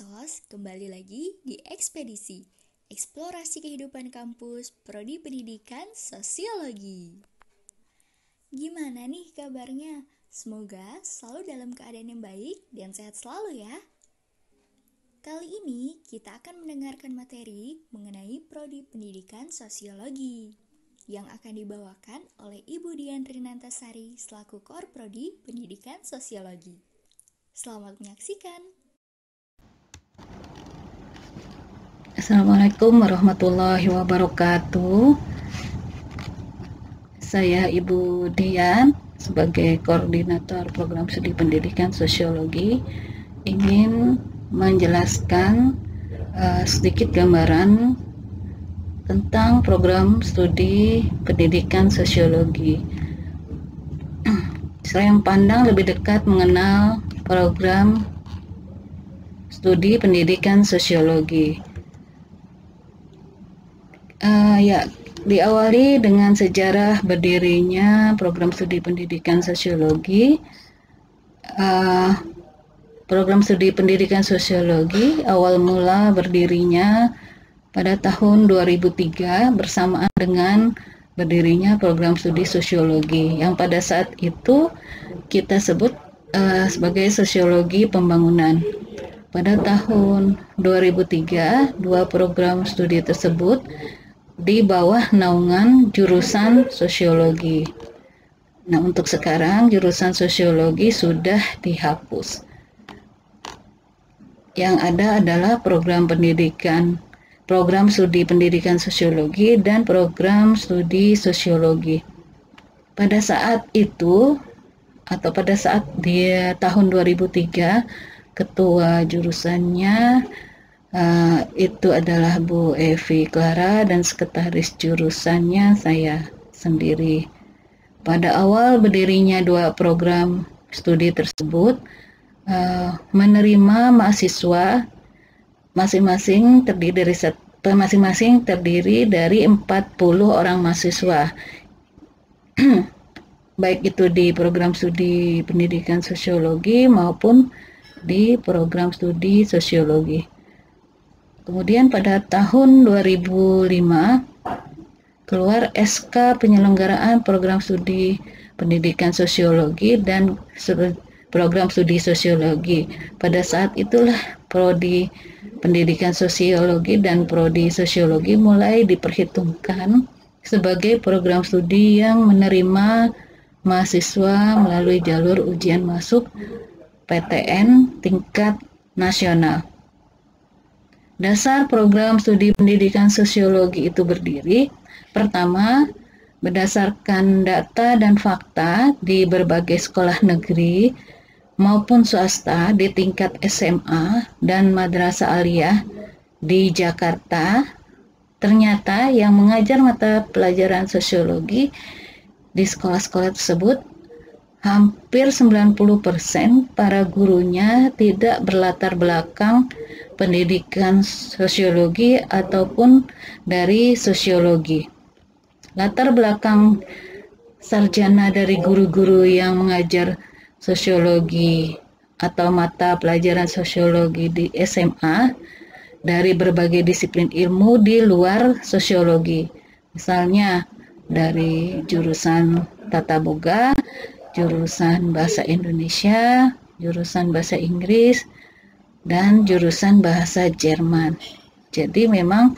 Eksos, kembali lagi di Ekspedisi, eksplorasi kehidupan kampus, Prodi Pendidikan Sosiologi. Gimana nih kabarnya? Semoga selalu dalam keadaan yang baik dan sehat selalu ya. Kali ini kita akan mendengarkan materi mengenai Prodi Pendidikan Sosiologi yang akan dibawakan oleh Ibu Dian Rinantasari selaku Kor Prodi Pendidikan Sosiologi. Selamat menyaksikan. Assalamualaikum warahmatullahi wabarakatuh. Saya Ibu Dian sebagai Koordinator Program Studi Pendidikan Sosiologi ingin menjelaskan sedikit gambaran tentang program studi pendidikan sosiologi. Saya yang pandang lebih dekat mengenal program studi pendidikan sosiologi. Diawali dengan sejarah berdirinya program studi pendidikan sosiologi. Program studi pendidikan sosiologi awal mula berdirinya pada tahun 2003 bersamaan dengan berdirinya program studi sosiologi yang pada saat itu kita sebut sebagai sosiologi pembangunan. Pada tahun 2003, dua program studi tersebut di bawah naungan jurusan sosiologi. Nah, untuk sekarang jurusan sosiologi sudah dihapus. Yang ada adalah program studi pendidikan sosiologi dan program studi sosiologi. Pada saat itu atau pada saat tahun 2003, ketua jurusannya itu adalah Bu Evi Clara dan sekretaris jurusannya saya sendiri. Pada awal berdirinya dua program studi tersebut, menerima mahasiswa masing-masing terdiri dari 40 orang mahasiswa. Baik itu di program studi pendidikan sosiologi maupun di program studi sosiologi. Kemudian pada tahun 2005 keluar SK penyelenggaraan program studi pendidikan sosiologi dan program studi sosiologi. Pada saat itulah prodi pendidikan sosiologi dan prodi sosiologi mulai diperhitungkan sebagai program studi yang menerima mahasiswa melalui jalur ujian masuk PTN tingkat nasional. Dasar program studi pendidikan sosiologi itu berdiri, pertama, berdasarkan data dan fakta di berbagai sekolah negeri maupun swasta di tingkat SMA dan madrasah aliyah di Jakarta, ternyata yang mengajar mata pelajaran sosiologi di sekolah-sekolah tersebut hampir 90% para gurunya tidak berlatar belakang pendidikan sosiologi ataupun dari sosiologi. Latar belakang sarjana dari guru-guru yang mengajar sosiologi atau mata pelajaran sosiologi di SMA dari berbagai disiplin ilmu di luar sosiologi. Misalnya dari jurusan Tata Boga, jurusan Bahasa Indonesia, jurusan Bahasa Inggris, dan jurusan Bahasa Jerman. Jadi memang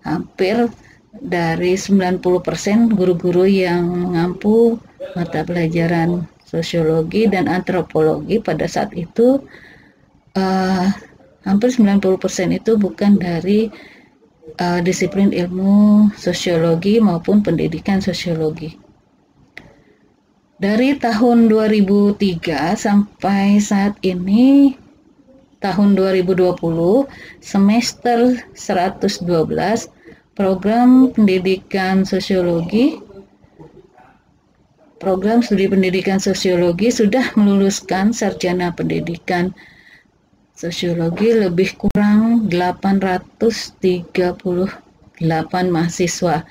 hampir dari 90% guru-guru yang mengampu mata pelajaran sosiologi dan antropologi pada saat itu hampir 90% itu bukan dari disiplin ilmu sosiologi maupun pendidikan sosiologi. Dari tahun 2003 sampai saat ini, tahun 2020, semester 112, program pendidikan sosiologi, program studi pendidikan sosiologi sudah meluluskan sarjana pendidikan sosiologi lebih kurang 838 mahasiswa.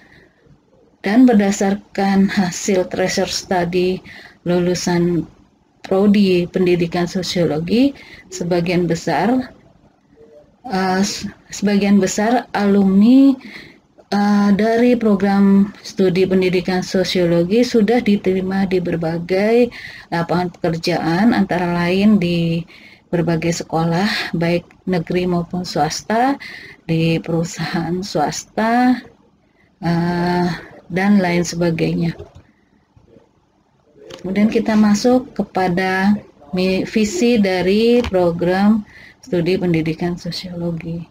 Dan berdasarkan hasil tracer study lulusan prodi pendidikan sosiologi, sebagian besar sebagian besar alumni dari program studi pendidikan sosiologi sudah diterima di berbagai lapangan pekerjaan, antara lain di berbagai sekolah, baik negeri maupun swasta, di perusahaan swasta, dan lain sebagainya. Kemudian kita masuk kepada visi dari program studi pendidikan sosiologi.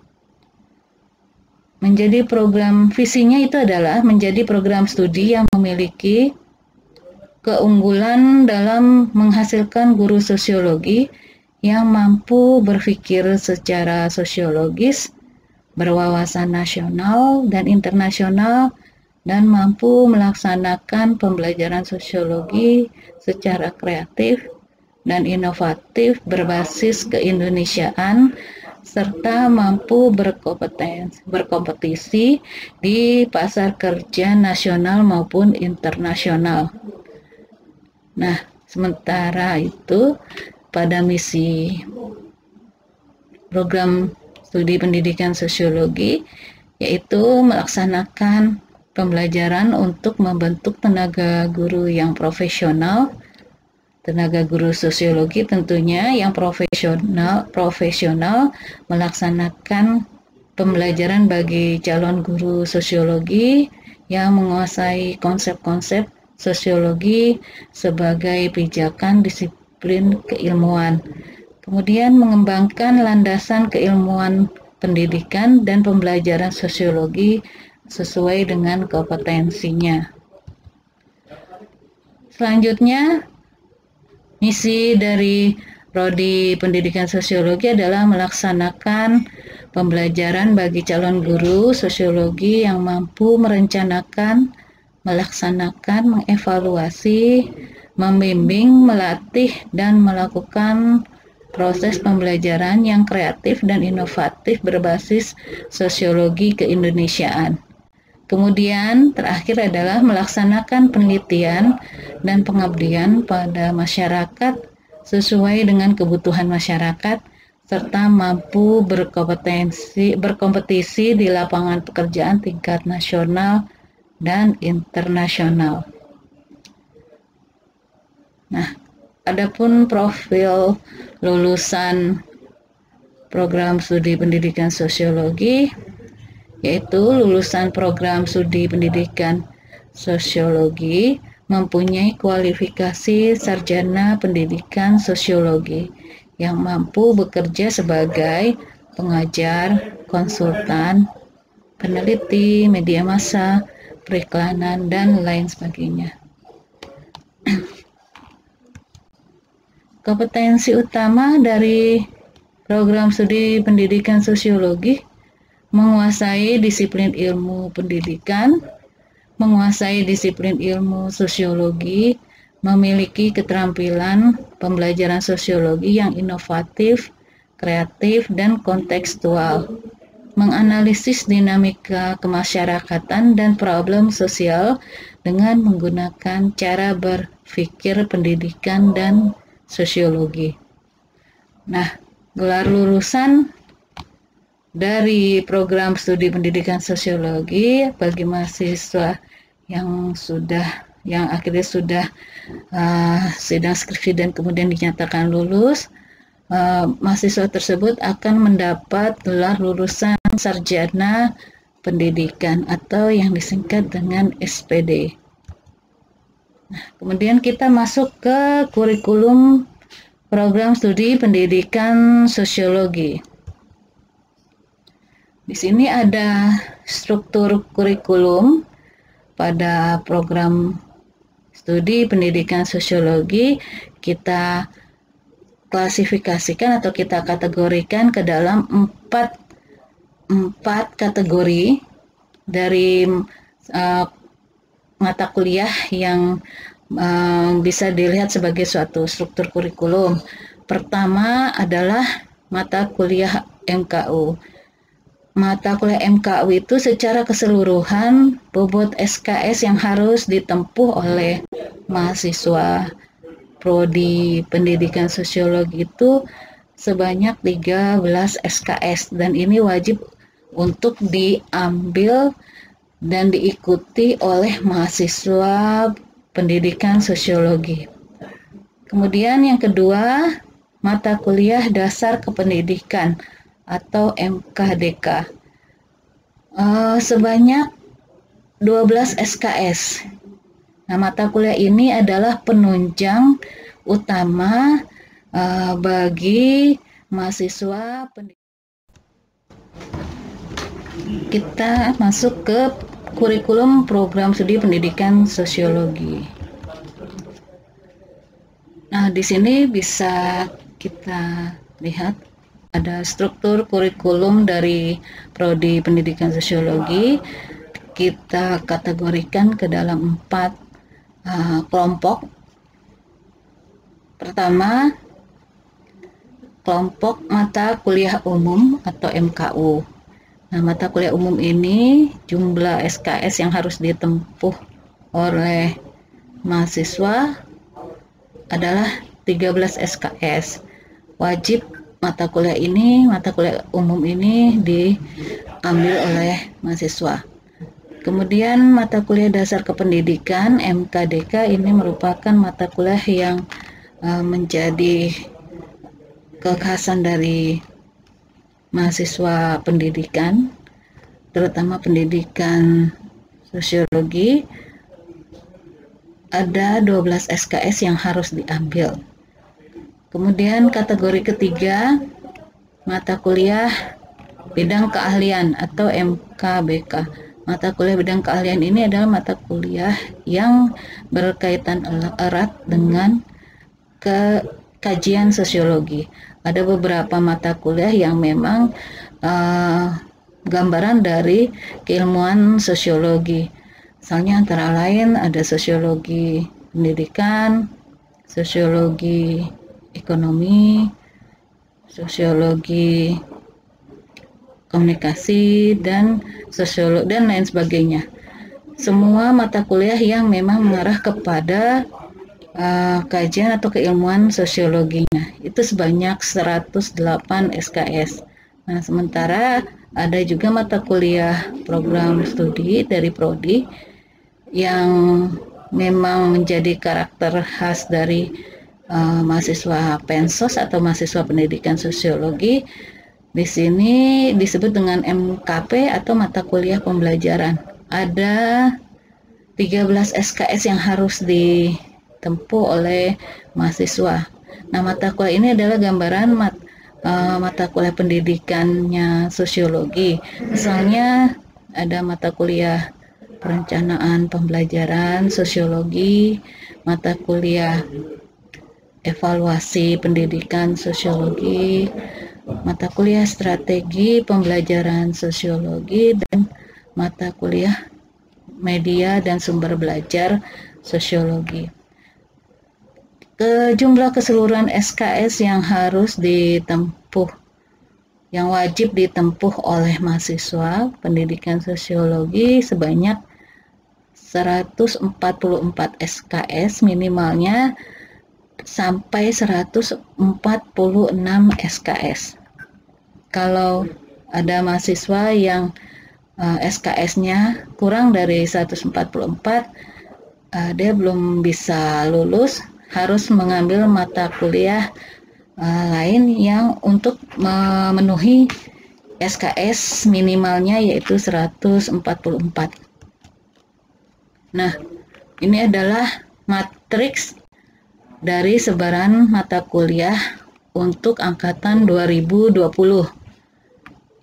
Menjadi program, visinya itu adalah menjadi program studi yang memiliki keunggulan dalam menghasilkan guru sosiologi yang mampu berpikir secara sosiologis, berwawasan nasional dan internasional, dan mampu melaksanakan pembelajaran sosiologi secara kreatif dan inovatif berbasis keindonesiaan, serta mampu berkompetisi di pasar kerja nasional maupun internasional. Nah, sementara itu pada misi program studi pendidikan sosiologi yaitu melaksanakan pembelajaran untuk membentuk tenaga guru yang profesional, tenaga guru sosiologi tentunya yang profesional melaksanakan pembelajaran bagi calon guru sosiologi yang menguasai konsep-konsep sosiologi sebagai pijakan disiplin keilmuan. Kemudian mengembangkan landasan keilmuan pendidikan dan pembelajaran sosiologi sesuai dengan kompetensinya. Selanjutnya, misi dari Prodi Pendidikan Sosiologi adalah melaksanakan pembelajaran bagi calon guru sosiologi yang mampu merencanakan, melaksanakan, mengevaluasi, membimbing, melatih, dan melakukan proses pembelajaran yang kreatif dan inovatif berbasis sosiologi keindonesiaan. Kemudian terakhir adalah melaksanakan penelitian dan pengabdian pada masyarakat sesuai dengan kebutuhan masyarakat, serta mampu berkompetisi di lapangan pekerjaan tingkat nasional dan internasional. Nah, adapun profil lulusan program studi pendidikan sosiologi, yaitu lulusan program studi pendidikan sosiologi mempunyai kualifikasi sarjana pendidikan sosiologi yang mampu bekerja sebagai pengajar, konsultan, peneliti, media massa, periklanan, dan lain sebagainya. Kompetensi utama dari program studi pendidikan sosiologi: menguasai disiplin ilmu pendidikan, menguasai disiplin ilmu sosiologi, memiliki keterampilan pembelajaran sosiologi yang inovatif, kreatif, dan kontekstual, menganalisis dinamika kemasyarakatan dan problem sosial dengan menggunakan cara berpikir pendidikan dan sosiologi. Nah, gelar lulusan dari program studi pendidikan sosiologi bagi mahasiswa yang akhirnya sudah sidang skripsi dan kemudian dinyatakan lulus, mahasiswa tersebut akan mendapat gelar lulusan sarjana pendidikan atau yang disingkat dengan SPD. Nah, kemudian kita masuk ke kurikulum program studi pendidikan sosiologi. Di sini ada struktur kurikulum pada program studi pendidikan sosiologi. Kita klasifikasikan atau kita kategorikan ke dalam empat kategori dari mata kuliah yang bisa dilihat sebagai suatu struktur kurikulum. Pertama adalah mata kuliah MKU. Mata kuliah MKU itu secara keseluruhan bobot SKS yang harus ditempuh oleh mahasiswa Prodi Pendidikan Sosiologi itu sebanyak 13 SKS, dan ini wajib untuk diambil dan diikuti oleh mahasiswa pendidikan sosiologi. Kemudian yang kedua, mata kuliah dasar kependidikan atau MKDK. Sebanyak 12 SKS. Nah, mata kuliah ini adalah penunjang utama bagi mahasiswa pendidikan. Kita masuk ke kurikulum program studi pendidikan sosiologi. Nah, di sini bisa kita lihat ada struktur kurikulum dari Prodi Pendidikan Sosiologi. Kita kategorikan ke dalam 4 kelompok. Pertama, kelompok mata kuliah umum atau MKU. Nah, mata kuliah umum ini jumlah SKS yang harus ditempuh oleh mahasiswa adalah 13 SKS. Wajib mata kuliah umum ini diambil oleh mahasiswa. Kemudian mata kuliah dasar kependidikan MKDK ini merupakan mata kuliah yang menjadi kekhasan dari mahasiswa pendidikan, terutama pendidikan sosiologi. Ada 12 SKS yang harus diambil. Kemudian kategori ketiga, mata kuliah bidang keahlian atau MKBK. Mata kuliah bidang keahlian ini adalah mata kuliah yang berkaitan erat dengan kajian sosiologi. Ada beberapa mata kuliah yang memang gambaran dari keilmuan sosiologi. Misalnya antara lain ada sosiologi pendidikan, sosiologi ekonomi, sosiologi komunikasi, dan sosiologi dan lain sebagainya. Semua mata kuliah yang memang mengarah kepada kajian atau keilmuan sosiologinya. Itu sebanyak 108 SKS. Nah, sementara ada juga mata kuliah program studi dari Prodi yang memang menjadi karakter khas dari mahasiswa Pensos atau mahasiswa pendidikan sosiologi. Di sini disebut dengan MKP atau mata kuliah pembelajaran. Ada 13 SKS yang harus ditempuh oleh mahasiswa. Nah, mata kuliah ini adalah gambaran mata kuliah pendidikannya sosiologi. Misalnya ada mata kuliah perencanaan pembelajaran sosiologi, mata kuliah evaluasi pendidikan sosiologi, mata kuliah strategi pembelajaran sosiologi, dan mata kuliah media dan sumber belajar sosiologi. Jumlah keseluruhan SKS yang harus ditempuh, yang wajib ditempuh oleh mahasiswa pendidikan sosiologi sebanyak 144 SKS, minimalnya sampai 146 SKS. Kalau ada mahasiswa yang SKS-nya kurang dari 144, dia belum bisa lulus, harus mengambil mata kuliah lain yang untuk memenuhi SKS minimalnya, yaitu 144. Nah, ini adalah matriks dari sebaran mata kuliah untuk angkatan 2020.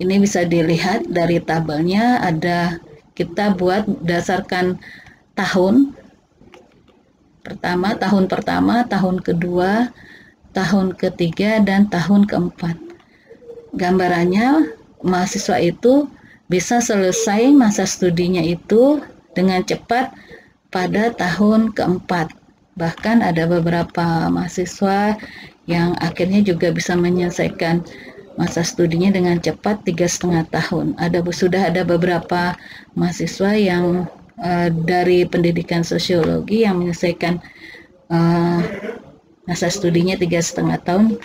Ini bisa dilihat dari tabelnya, kita buat berdasarkan tahun pertama, tahun kedua, tahun ketiga, dan tahun keempat. Gambarannya, mahasiswa itu bisa selesai masa studinya itu dengan cepat pada tahun keempat. Bahkan ada beberapa mahasiswa yang akhirnya juga bisa menyelesaikan masa studinya dengan cepat 3,5 tahun. Sudah ada beberapa mahasiswa yang dari pendidikan sosiologi yang menyelesaikan masa studinya 3,5 tahun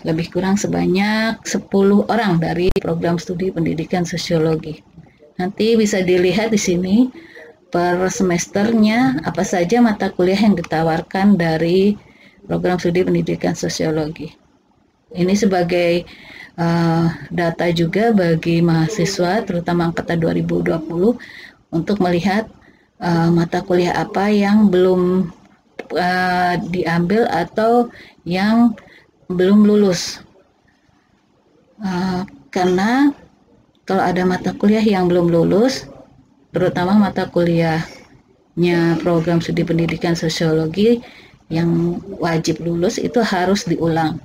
lebih kurang sebanyak 10 orang dari program studi pendidikan sosiologi. Nanti bisa dilihat di sini per semesternya apa saja mata kuliah yang ditawarkan dari program studi pendidikan sosiologi. Ini sebagai data juga bagi mahasiswa, terutama angkatan 2020, untuk melihat mata kuliah apa yang belum diambil atau yang belum lulus. Karena kalau ada mata kuliah yang belum lulus, terutama mata kuliahnya program studi pendidikan sosiologi yang wajib lulus, itu harus diulang.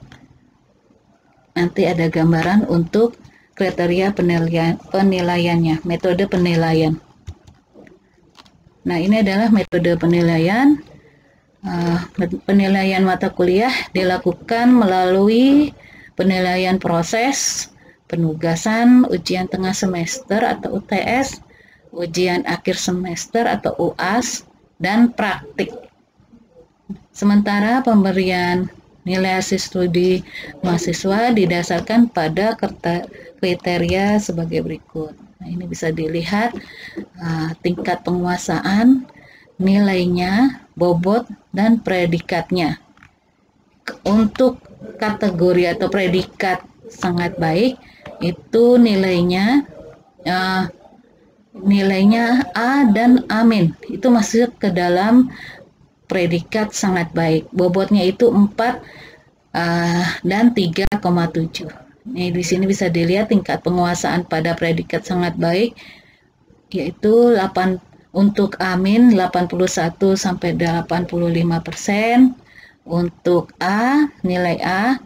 Nanti ada gambaran untuk kriteria penilaiannya, metode penilaian. Nah, ini adalah metode penilaian. Penilaian mata kuliah dilakukan melalui penilaian proses, penugasan, ujian tengah semester atau UTS, ujian akhir semester atau UAS, dan praktik. Sementara pemberian nilai hasil studi mahasiswa didasarkan pada kriteria sebagai berikut. Nah, ini bisa dilihat tingkat penguasaan, nilainya, bobot, dan predikatnya. Untuk kategori atau predikat sangat baik, itu nilainya A dan A-, itu masuk ke dalam predikat sangat baik. Bobotnya itu 4 dan 3,7. Di sini bisa dilihat tingkat penguasaan pada predikat sangat baik, yaitu untuk A- 81 sampai 85%. Untuk A, nilai A,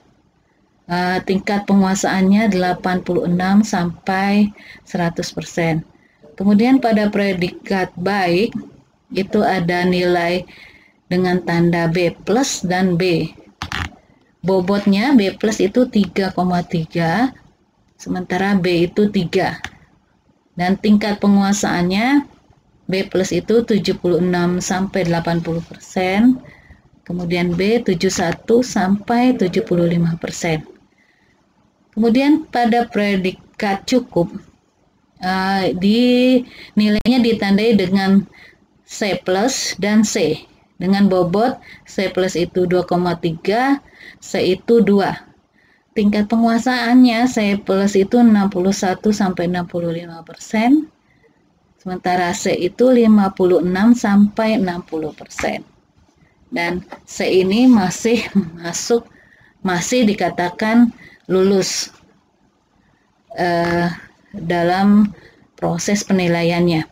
tingkat penguasaannya 86 sampai 100%. Kemudian pada predikat baik itu ada nilai dengan tanda B+ dan B. Bobotnya B+ itu 3,3, sementara B itu 3. Dan tingkat penguasaannya B+ itu 76 sampai 80%, kemudian B 71 sampai 75%. Kemudian pada predikat cukup, nilainya ditandai dengan C+ dan C. Dengan bobot C+ itu 2,3, C itu 2. Tingkat penguasaannya C+ itu 61 sampai 65%. Sementara C itu 56 sampai 60%. Dan C ini masih dikatakan lulus dalam proses penilaiannya.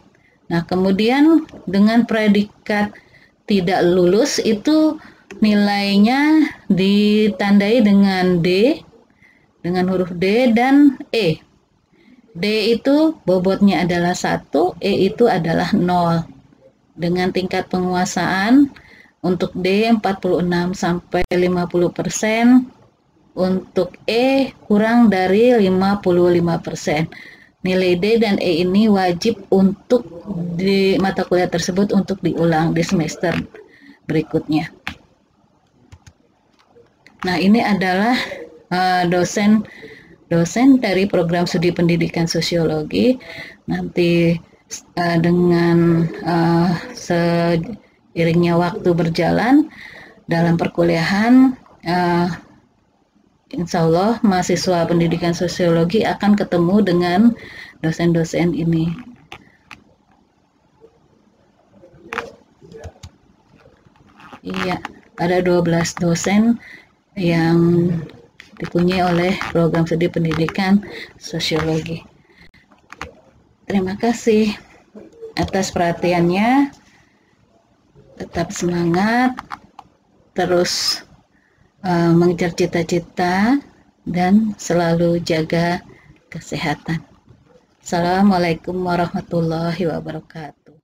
Nah, kemudian dengan predikat tidak lulus itu nilainya ditandai dengan D, dengan huruf D dan E. D itu bobotnya adalah 1, E itu adalah 0. Dengan tingkat penguasaan untuk D 46 sampai 50%, untuk E kurang dari 55%. Nilai D dan E ini wajib untuk di mata kuliah tersebut untuk diulang di semester berikutnya. Nah, ini adalah dosen dari program studi pendidikan sosiologi. Nanti dengan seiringnya waktu berjalan dalam perkuliahan, insya Allah mahasiswa pendidikan sosiologi akan ketemu dengan dosen-dosen ini. Iya, ada 12 dosen yang dipunyai oleh program studi pendidikan sosiologi. Terima kasih atas perhatiannya. Tetap semangat, terus mengejar cita-cita, dan selalu jaga kesehatan. Assalamualaikum warahmatullahi wabarakatuh.